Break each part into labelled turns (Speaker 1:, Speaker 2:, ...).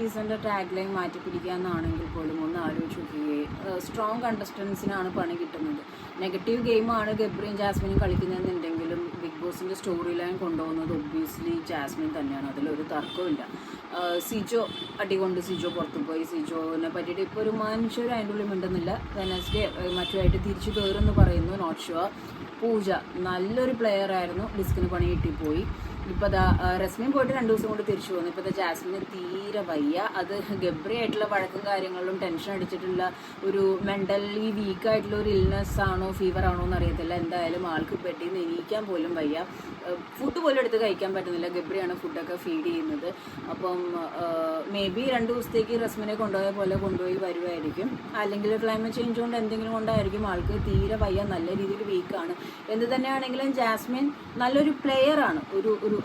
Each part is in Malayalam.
Speaker 1: സീസണിൻ്റെ ടാഗ് ലൈൻ മാറ്റി പിടിക്കാമെന്നാണെങ്കിൽ പോലും ഒന്ന് ആലോചിച്ച് നോക്കുകയെ സ്ട്രോങ് കണ്ടസ്റ്റൻസിനാണ് പണി കിട്ടുന്നത്. നെഗറ്റീവ് ഗെയിമാണ് ഗബ്രിയും ജാസ്മിനും കളിക്കുന്നതെന്നുണ്ടെങ്കിലും ബിഗ് ബോസിൻ്റെ സ്റ്റോറി ലൈൻ കൊണ്ടുപോകുന്നത് ഒബ്വിയസ്ലി ജാസ്മിൻ തന്നെയാണ്, അതിലൊരു തർക്കമില്ല. സിജോ അടികൊണ്ട് സിജോ പുറത്തു പോയി. സിജോനെ പറ്റിയിട്ട് ഇപ്പോൾ ഒരു മനുഷ്യർ അതിൻ്റെ ഉള്ളിൽ മിണ്ടുന്നില്ല. വെനസ്ഡേ മറ്റുമായിട്ട് തിരിച്ചു കയറുമെന്ന് പറയുന്നു, നോട്ട് ഷുവർ. പൂജ നല്ലൊരു പ്ലെയർ ആയിരുന്നു, ഡിസ്കിന് പണി കിട്ടിപ്പോയി. ഇപ്പോൾ റസ്മിൻ പോയിട്ട് 2 ദിവസം കൊണ്ട് തിരിച്ചു പോകുന്നു. ഇപ്പോൾ ജാസ്മിന് തീരെ വയ്യ. അത് ഗബ്രി ആയിട്ടുള്ള വഴക്കും കാര്യങ്ങളിലും ടെൻഷൻ അടിച്ചിട്ടുള്ള ഒരു മെൻ്റലി വീക്കായിട്ടുള്ള ഒരു ഇൽനെസ് ആണോ ഫീവർ ആണോ എന്ന് അറിയത്തില്ല. എന്തായാലും ആൾക്ക് ബെഡിൽ നിന്ന് എണീക്കാൻ പോലും വയ്യ. ഫുഡ് പോലും എടുത്ത് കഴിക്കാൻ പറ്റുന്നില്ല. ഗബ്രിയാണ് ഫുഡൊക്കെ ഫീഡ് ചെയ്യുന്നത്. അപ്പം മേ ബി 2 ദിവസത്തേക്ക് റസ്മിനെ കൊണ്ടുപോയ പോലെ കൊണ്ടുപോയി വരുമായിരിക്കും. അല്ലെങ്കിൽ ക്ലൈമറ്റ് ചേഞ്ച് കൊണ്ട് എന്തെങ്കിലും കൊണ്ടായിരിക്കും ആൾക്ക് തീരെ വയ്യ, നല്ല രീതിയിൽ വീക്കാണ്. എന്ത് തന്നെയാണെങ്കിലും ജാസ്മിൻ നല്ലൊരു പ്ലെയറാണ്.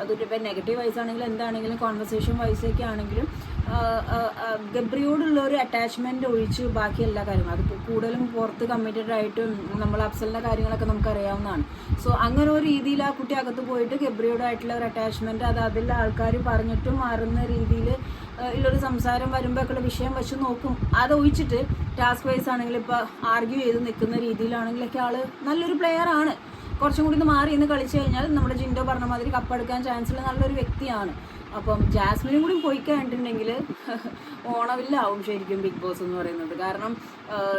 Speaker 1: അതൊരു ഇപ്പം നെഗറ്റീവ് വൈസ് ആണെങ്കിലും എന്താണെങ്കിലും കോൺവെർസേഷൻ വൈസൊക്കെ ആണെങ്കിലും ഗബ്രിയോടുള്ള ഒരു അറ്റാച്ച്മെൻറ്റ് ഒഴിച്ച് ബാക്കി എല്ലാ കാര്യങ്ങളും അതിപ്പോൾ കൂടുതലും പുറത്ത് കമ്മിറ്റഡ് ആയിട്ടും നമ്മൾ അഫ്സലിൻ്റെ കാര്യങ്ങളൊക്കെ നമുക്കറിയാവുന്നതാണ്. സോ അങ്ങനെ ഒരു രീതിയിൽ ആ കുട്ടി അകത്ത് പോയിട്ട് ഗബ്രിയോടായിട്ടുള്ള ഒരു അറ്റാച്ച്മെൻറ്റ് അതിൽ ആൾക്കാർ പറഞ്ഞിട്ടും മാറുന്ന രീതിയിൽ ഉള്ളൊരു സംസാരം വരുമ്പോഴൊക്കെയുള്ള വിഷയം വെച്ച് നോക്കും. അത് ഒഴിച്ചിട്ട് ടാസ്ക് വൈസ് ആണെങ്കിൽ ഇപ്പോൾ ആർഗ്യൂ ചെയ്ത് നിൽക്കുന്ന രീതിയിലാണെങ്കിലൊക്കെ ആൾ നല്ലൊരു പ്ലെയറാണ്. കുറച്ചും കൂടി മാറി ഇന്ന് കളിച്ചു കഴിഞ്ഞാൽ നമ്മുടെ ജിൻഡോ പറഞ്ഞ മാതിരി കപ്പെടുക്കാൻ ചാൻസ് ഉള്ള നല്ലൊരു വ്യക്തിയാണ്. അപ്പം ജാസ്മിനും കൂടി പോയി കഴിഞ്ഞിട്ടുണ്ടെങ്കിൽ ഓണവില്ലാവും ശരിക്കും ബിഗ് ബോസ് എന്ന് പറയുന്നത്. കാരണം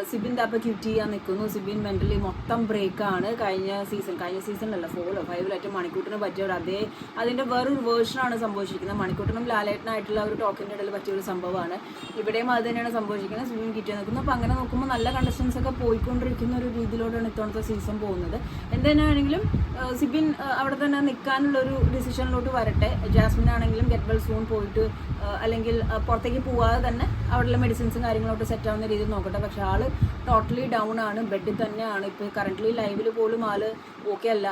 Speaker 1: സിബിൻ അപ്പോൾ ക്വിറ്റ് ചെയ്യാൻ നിൽക്കുന്നു. സിബിൻ മെൻ്റലി മൊത്തം ബ്രേക്കാണ്. കഴിഞ്ഞ സീസണിലല്ല 4 or 5 മണിക്കൂട്ടിന് പറ്റിയ അതിൻ്റെ വേറൊരു വേർഷനാണ് സംഭവിച്ചിരിക്കുന്നത്. മണിക്കൂട്ടിനും ലാലേട്ടനായിട്ടുള്ള ഒരു ടോക്കിൻ്റെ ഇടയിൽ പറ്റിയൊരു സംഭവമാണ്. ഇവിടെയും അത് തന്നെയാണ് സംഭവിച്ചിരിക്കുന്നത്. സിബിൻ ക്വിറ്റ് ചെയ്യാൻ നിൽക്കുന്നു. അപ്പോൾ അങ്ങനെ നോക്കുമ്പോൾ നല്ല കണ്ടസ്റ്റൻസ് ഒക്കെ പോയിക്കൊണ്ടിരിക്കുന്ന ഒരു രീതിയിലൂടെയാണ് ഇത്തവണത്തെ സീസൺ പോകുന്നത്. എന്തുതന്നെയാണെങ്കിലും സിബിൻ അവിടെ തന്നെ നിൽക്കാനുള്ളൊരു ഡിസിഷനിലോട്ട് വരട്ടെ. ജാസ്മിൻ ആണെങ്കിലും ഗെറ്റ് വെൽ സൂൺ പോയിട്ട് അല്ലെങ്കിൽ പുറത്തേക്ക് പോവാതെ തന്നെ അവിടെയുള്ള മെഡിസിൻസും കാര്യങ്ങളൊക്കെ സെറ്റ് ആവുന്ന രീതിയിൽ നോക്കട്ടെ. പക്ഷെ ആള് ടോട്ടലി ഡൗൺ ആണ്, ബെഡിൽ തന്നെയാണ്. ഇപ്പോൾ കറൻ്റ്ലി ലൈവിൽ പോലും ആള് ഓക്കെ അല്ല,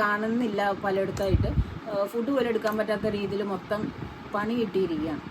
Speaker 1: കാണുന്നില്ല. പലയിടത്തായിട്ട് ഫുഡ് പോലും എടുക്കാൻ പറ്റാത്ത രീതിയിൽ മൊത്തം പണി കിട്ടിയിരിക്കുകയാണ്.